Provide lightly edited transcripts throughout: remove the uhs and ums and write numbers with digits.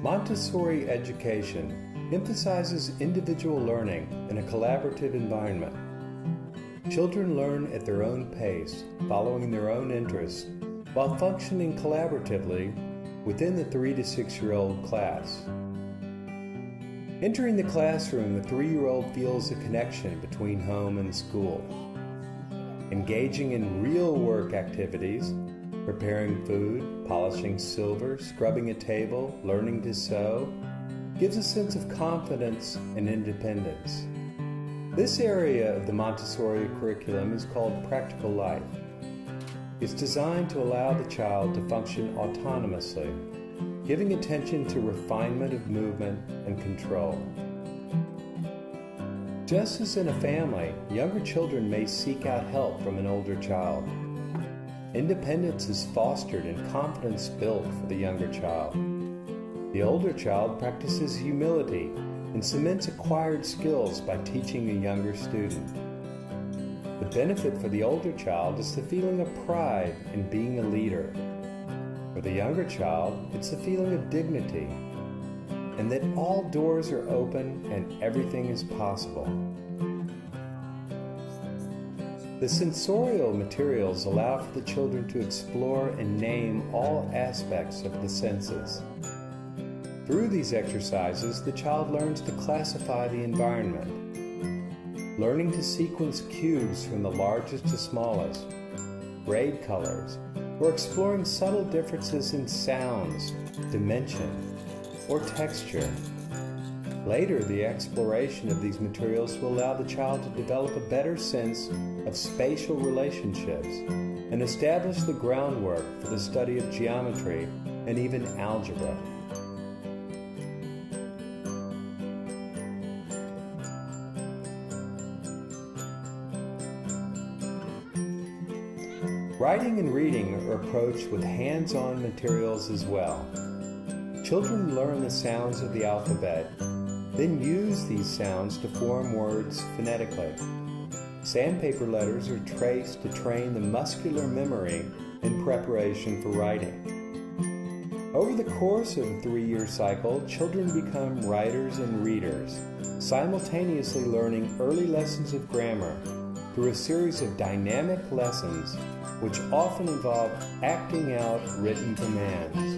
Montessori education emphasizes individual learning in a collaborative environment. Children learn at their own pace, following their own interests, while functioning collaboratively within the 3 to 6-year-old class. Entering the classroom, the 3-year-old feels a connection between home and school. Engaging in real work activities, preparing food, polishing silver, scrubbing a table, learning to sew, gives a sense of confidence and independence. This area of the Montessori curriculum is called practical life. It's designed to allow the child to function autonomously, giving attention to refinement of movement and control. Just as in a family, younger children may seek out help from an older child. Independence is fostered and confidence built for the younger child. The older child practices humility and cements acquired skills by teaching a younger student. The benefit for the older child is the feeling of pride in being a leader. For the younger child, it's the feeling of dignity, and that all doors are open and everything is possible. The sensorial materials allow for the children to explore and name all aspects of the senses. Through these exercises, the child learns to classify the environment, learning to sequence cues from the largest to smallest, grade colors, or exploring subtle differences in sounds, dimension, or texture. Later, the exploration of these materials will allow the child to develop a better sense of spatial relationships and establish the groundwork for the study of geometry and even algebra. Writing and reading are approached with hands-on materials as well. Children learn the sounds of the alphabet, then use these sounds to form words phonetically. Sandpaper letters are traced to train the muscular memory in preparation for writing. Over the course of a 3-year cycle, children become writers and readers, simultaneously learning early lessons of grammar through a series of dynamic lessons which often involve acting out written commands.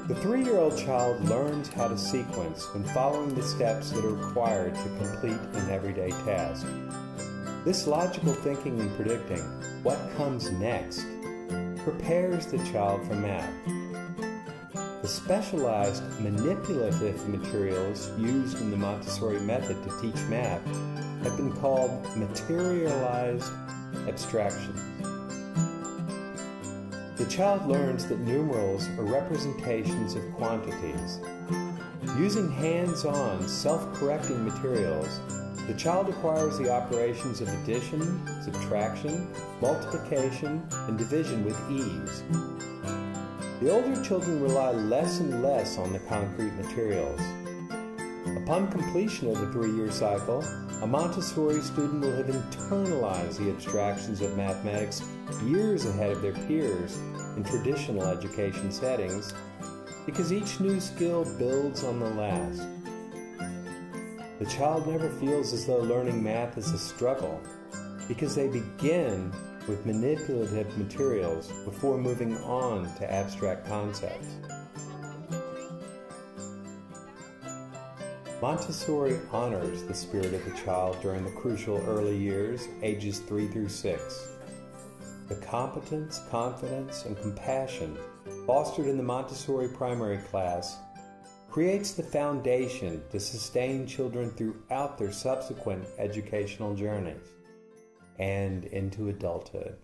The 3-year-old child learns how to sequence when following the steps that are required to complete an everyday task. This logical thinking and predicting what comes next prepares the child for math. The specialized manipulative materials used in the Montessori method to teach math have been called materialized abstractions. The child learns that numerals are representations of quantities. Using hands-on, self-correcting materials, the child acquires the operations of addition, subtraction, multiplication, and division with ease. The older children rely less and less on the concrete materials. Upon completion of the 3-year cycle, a Montessori student will have internalized the abstractions of mathematics years ahead of their peers in traditional education settings, because each new skill builds on the last. The child never feels as though learning math is a struggle, because they begin with manipulative materials before moving on to abstract concepts. Montessori honors the spirit of the child during the crucial early years, ages 3 through 6. The competence, confidence, and compassion fostered in the Montessori primary class creates the foundation to sustain children throughout their subsequent educational journeys and into adulthood.